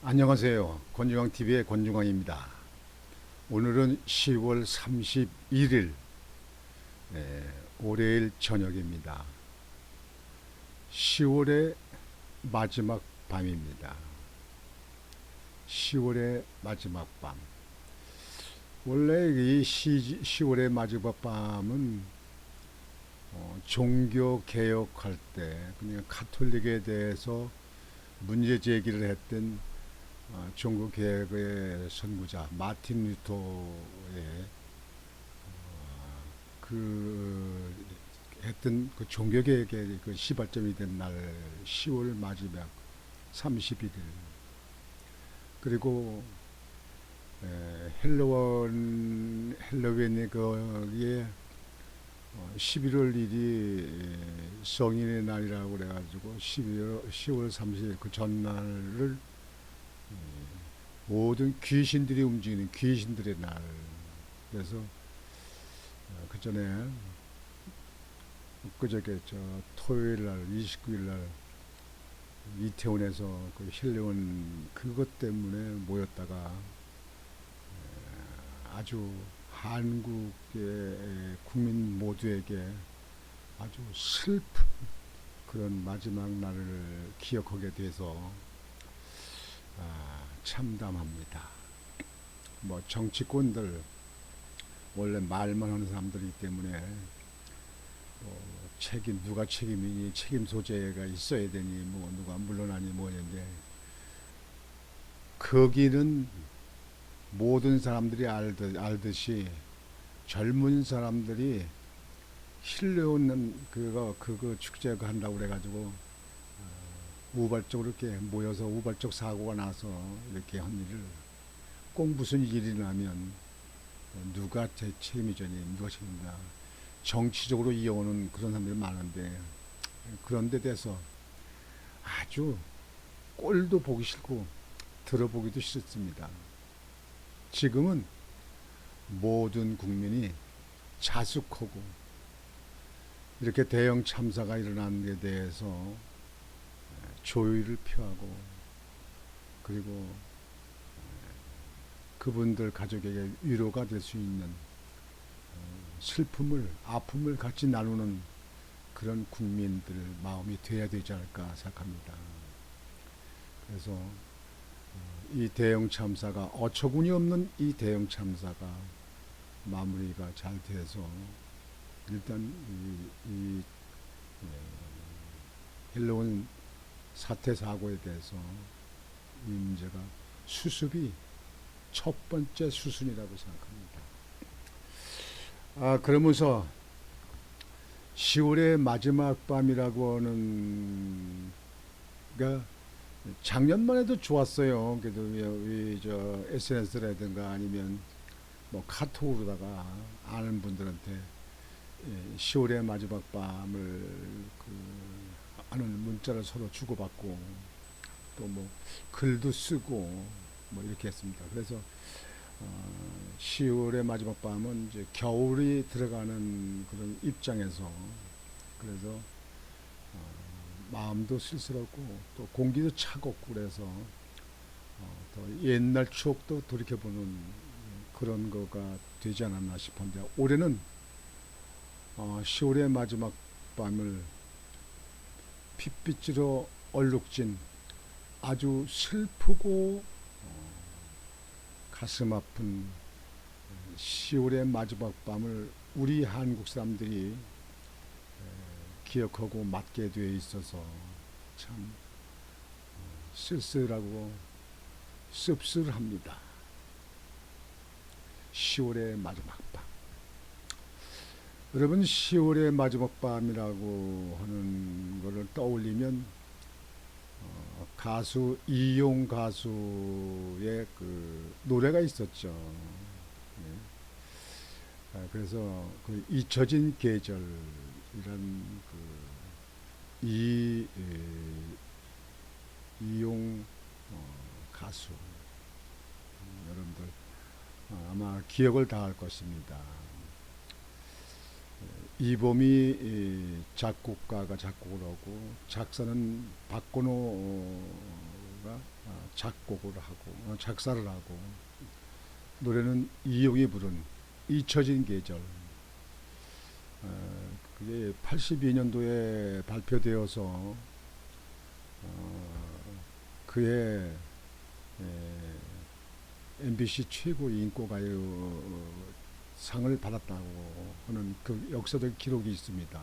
안녕하세요. 권중광TV의 권중광입니다. 오늘은 10월 31일 월요일 저녁입니다. 10월의 마지막 밤입니다. 10월의 마지막 밤. 원래 이 10월의 마지막 밤은 종교 개혁할 때 그냥 카톨릭에 대해서 문제 제기를 했던 종교 개혁의 선구자 마틴 루터의 그 했던 그 종교 개혁의 그 시발점이 된 날 10월 마지막 31일. 그리고 헬로윈이 거기에 11월 1일이 성인의 날이라고 그래가지고 10월 30일 그 전날을 모든 귀신들이 움직이는 귀신들의 날. 그래서 그 전에 그저께 토요일 날 29일 날 이태원에서 그 힐링원 그것 때문에 모였다가 아주 한국의 국민 모두에게 아주 슬픈 그런 마지막 날을 기억하게 돼서 참담합니다. 뭐 정치권들 원래 말만 하는 사람들이기 때문에 책임 누가 책임이니 책임 소재가 있어야 되니 뭐 누가 물러나니 뭐였는데 거기는 모든 사람들이 알듯이 젊은 사람들이 힐레오는 그거 축제가 한다고 그래가지고 우발적으로 이렇게 모여서 우발적 사고가 나서 이렇게 한 일을 꼭 무슨 일이 나면 누가 책임이죠니 누가 책임이냐 정치적으로 이어오는 그런 사람들이 많은데 그런 데 대해서 아주 꼴도 보기 싫고 들어보기도 싫습니다. 지금은 모든 국민이 자숙하고 이렇게 대형 참사가 일어난 데 대해서 조의를 표하고 그리고 그분들 가족에게 위로가 될 수 있는 슬픔을 아픔을 같이 나누는 그런 국민들 마음이 돼야 되지 않을까 생각합니다. 그래서 이 대형 참사가 어처구니 없는 이 대형 참사가 마무리가 잘 돼서 일단 이 헬로윈 사태 사고에 대해서 이 문제가 수습이 첫 번째 수순이라고 생각합니다. 그러면서 10월의 마지막 밤이라고 하는 가 작년만 해도 좋았어요. 그래도 SNS라든가 아니면 뭐 카톡으로다가 아는 분들한테 10월의 마지막 밤을 하는 문자를 서로 주고받고 또 뭐 글도 쓰고 뭐 이렇게 했습니다. 그래서 10월의 마지막 밤은 이제 겨울이 들어가는 그런 입장에서 그래서 마음도 쓸쓸하고 또 공기도 차갑고 그래서 또 옛날 추억도 돌이켜보는 그런 거가 되지 않았나 싶은데 올해는 10월의 마지막 밤을 핏빛으로 얼룩진 아주 슬프고 가슴 아픈 10월의 마지막 밤을 우리 한국 사람들이 기억하고 맞게 되어 있어서 참 쓸쓸하고 씁쓸합니다. 10월의 마지막 밤. 여러분 10월의 마지막 밤이라고 하는 것을 떠올리면 가수 이용 가수의 그 노래가 있었죠. 그래서 그 잊혀진 계절이란 이용 가수 여러분들 아마 기억을 다 할 것입니다. 이범희 작곡가가 작곡을 하고 작사는 박건호 작곡을 하고 작사를 하고 노래는 이용이 부른 잊혀진 계절. 그게 82년도에 발표되어서 그해 MBC 최고 인기가요 상을 받았다고 하는 그 역사적 기록이 있습니다.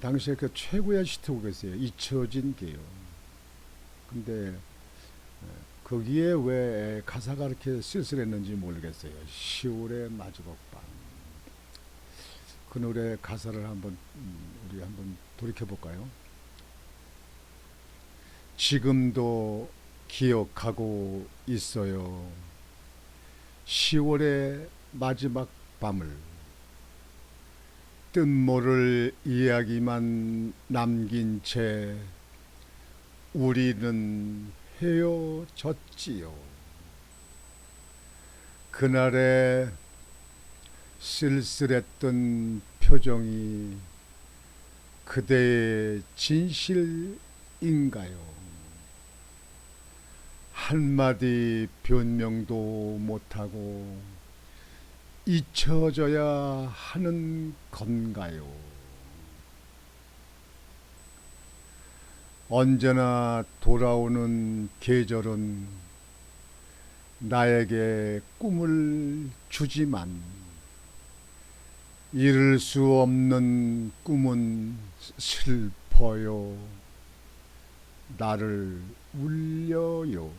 당시에 그 최고의 히트곡이었어요. 잊혀진 게요. 근데 거기에 왜 가사가 이렇게 쓸쓸했는지 모르겠어요. 10월의 마지막 밤. 그 노래 가사를 우리 한번 돌이켜 볼까요? 지금도 기억하고 있어요. 10월의 마지막 밤을 뜻모를 이야기만 남긴 채 우리는 헤어졌지요. 그날의 쓸쓸했던 표정이 그대의 진실인가요? 한마디 변명도 못하고 잊혀져야 하는 건가요? 언제나 돌아오는 계절은 나에게 꿈을 주지만 이룰 수 없는 꿈은 슬퍼요. 나를 울려요.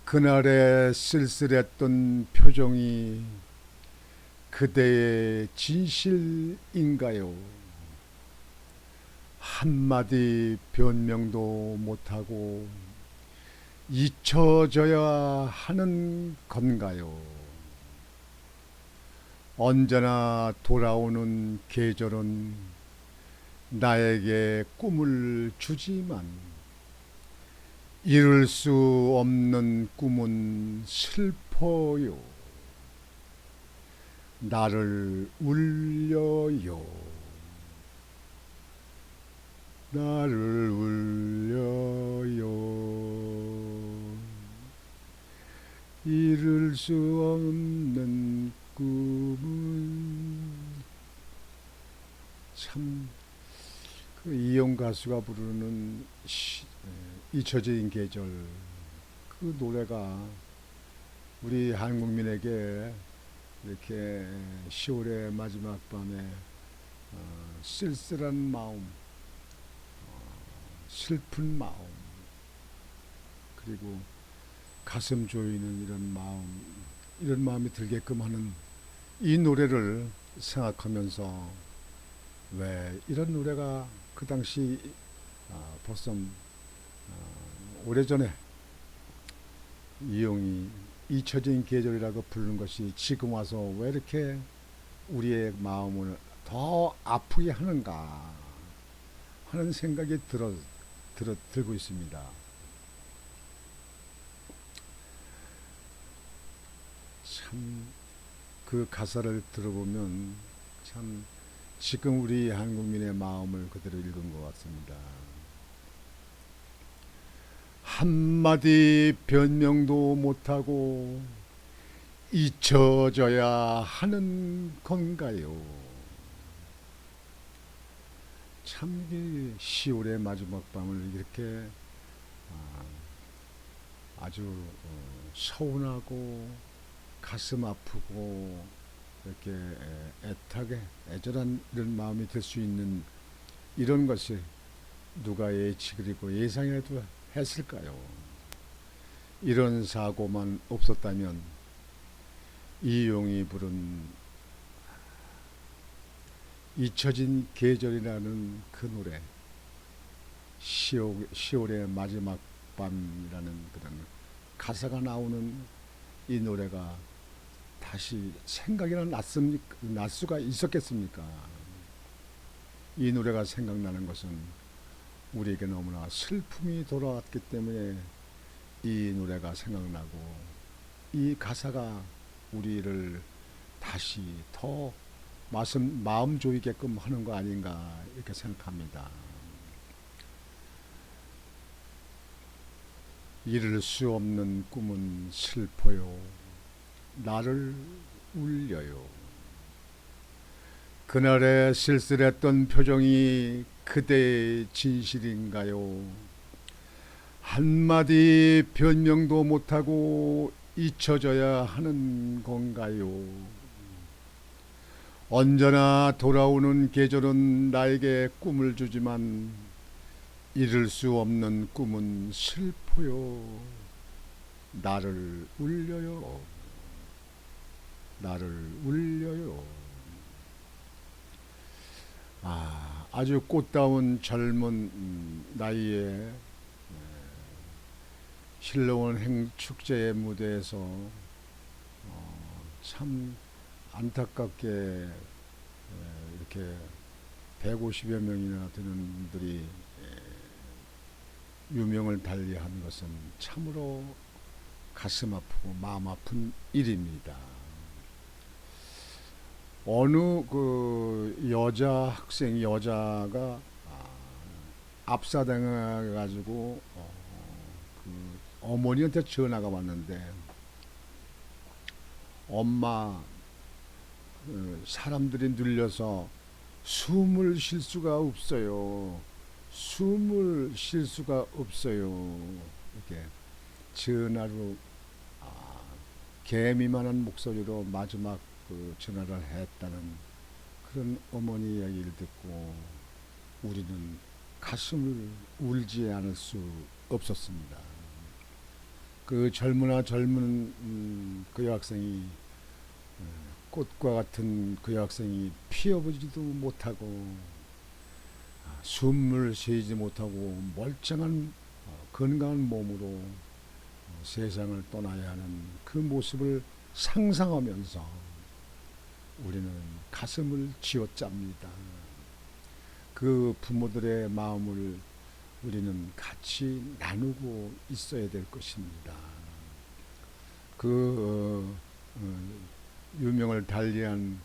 그날의 쓸쓸했던 표정이 그대의 진실인가요? 한마디 변명도 못하고 잊혀져야 하는 건가요? 언제나 돌아오는 계절은 나에게 꿈을 주지만 이룰 수 없는 꿈은 슬퍼요. 나를 울려요. 나를 울려요. 이룰 수 없는 꿈은 참 그 이용 가수가 부르는 잊혀진 계절 그 노래가 우리 한국민에게 이렇게 10월의 마지막 밤에 쓸쓸한 마음, 슬픈 마음, 그리고 가슴 조이는 이런 마음이 들게끔 하는 이 노래를 생각하면서 왜 이런 노래가 그 당시 벌써 오래전에 이용이 잊혀진 계절이라고 부르는 것이 지금 와서 왜 이렇게 우리의 마음을 더 아프게 하는가 하는 생각이 들고 있습니다. 참 그 가사를 들어보면 참 지금 우리 한국민의 마음을 그대로 읽은 것 같습니다. 한마디 변명도 못하고 잊혀져야 하는 건가요? 참 10월의 마지막 밤을 이렇게 아주 서운하고 가슴 아프고 이렇게 애타게 애절한 이런 마음이 들 수 있는 이런 것이 누가 예측 그리고 예상해도 했을까요? 이런 사고만 없었다면 이용이 부른 잊혀진 계절이라는 그 노래 10월의 마지막 밤이라는 그런 가사가 나오는 이 노래가 다시 생각이나 날 수가 있었겠습니까? 이 노래가 생각나는 것은 우리에게 너무나 슬픔이 돌아왔기 때문에 이 노래가 생각나고 이 가사가 우리를 다시 더 마음 조이게끔 하는 거 아닌가 이렇게 생각합니다. 이룰 수 없는 꿈은 슬퍼요. 나를 울려요. 그날의 쓸쓸했던 표정이 그대의 진실인가요? 한마디 변명도 못하고 잊혀져야 하는 건가요? 언제나 돌아오는 계절은 나에게 꿈을 주지만 이룰 수 없는 꿈은 슬퍼요. 나를 울려요. 나를 울려요. 아주 꽃다운 젊은 나이에 실로원 행축제의 무대에서 참 안타깝게 이렇게 150여 명이나 되는 분들이 유명을 달리한 것은 참으로 가슴 아프고 마음 아픈 일입니다. 어느 그 여자가 압사당해 가지고 그 어머니한테 전화가 왔는데, 엄마, 사람들이 눌려서 숨을 쉴 수가 없어요. 숨을 쉴 수가 없어요. 이렇게 전화로 개미만한 목소리로 마지막 그 전화를 했다는 그런 어머니 이야기를 듣고 우리는 가슴을 울지 않을 수 없었습니다. 그 젊은 그 여학생이, 꽃과 같은 그 여학생이 피어보지도 못하고 숨을 쉬지 못하고 멀쩡한 건강한 몸으로 세상을 떠나야 하는 그 모습을 상상하면서 우리는 가슴을 쥐어짭니다. 그 부모들의 마음을 우리는 같이 나누고 있어야 될 것입니다. 그 유명을 달리한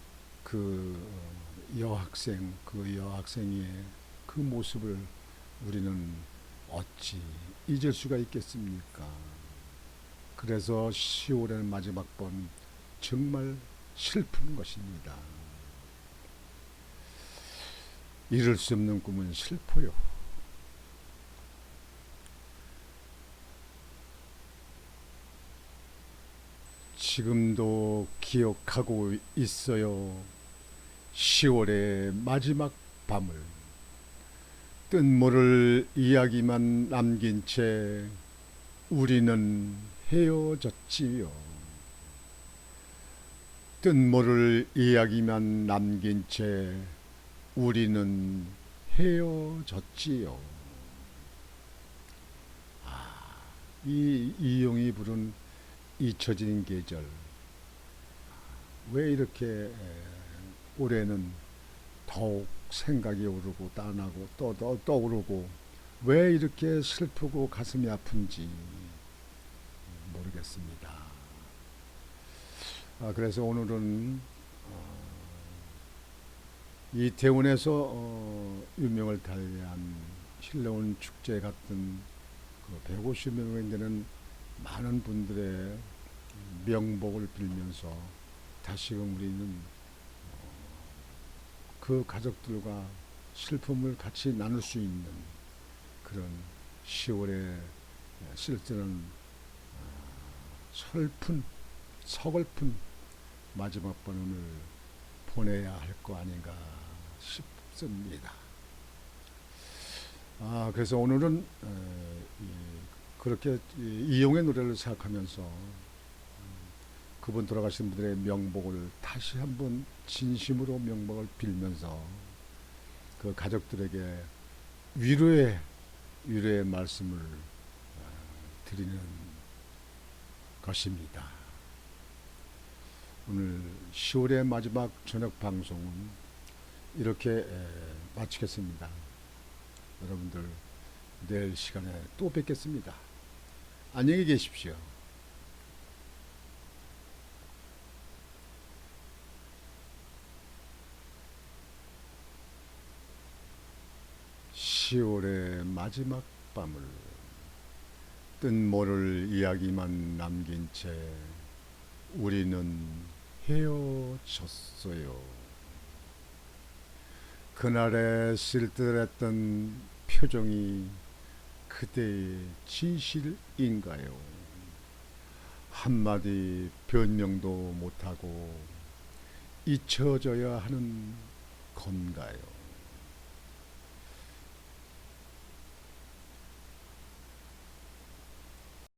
그 여학생의 그 모습을 우리는 어찌 잊을 수가 있겠습니까? 그래서 10월의 마지막 밤 정말 슬픈 것입니다. 이룰 수 없는 꿈은 슬퍼요. 지금도 기억하고 있어요. 10월의 마지막 밤을 뜻모를 이야기만 남긴 채 우리는 헤어졌지요. 뜻모를 이야기만 남긴 채 우리는 헤어졌지요. 이용이 부른 잊혀진 계절, 왜 이렇게 올해는 더욱 생각이 오르고 딴하고 또 떠오르고 왜 이렇게 슬프고 가슴이 아픈지 모르겠습니다. 그래서 오늘은 이태원에서 유명을 달리한 실내원 축제 같은 그 150명이 되는 많은 분들의 명복을 빌면서 다시금 우리는 그 가족들과 슬픔을 같이 나눌 수 있는 그런 10월의 쓸쓸한 서글픈 마지막 밤을 보내야 할 거 아닌가 싶습니다. 그래서 오늘은 그렇게 이용의 노래를 생각하면서 그분 돌아가신 분들의 명복을 다시 한번 진심으로 명복을 빌면서 그 가족들에게 위로의 말씀을 드리는 것입니다. 오늘 10월의 마지막 저녁 방송은 이렇게 마치겠습니다. 여러분들 내일 시간에 또 뵙겠습니다. 안녕히 계십시오. 10월의 마지막 밤을 뜻 모를 이야기만 남긴 채 우리는 헤어졌어요. 그날의 쓸쓸했던 표정이 그대의 진실인가요? 한마디 변명도 못하고 잊혀져야 하는 건가요?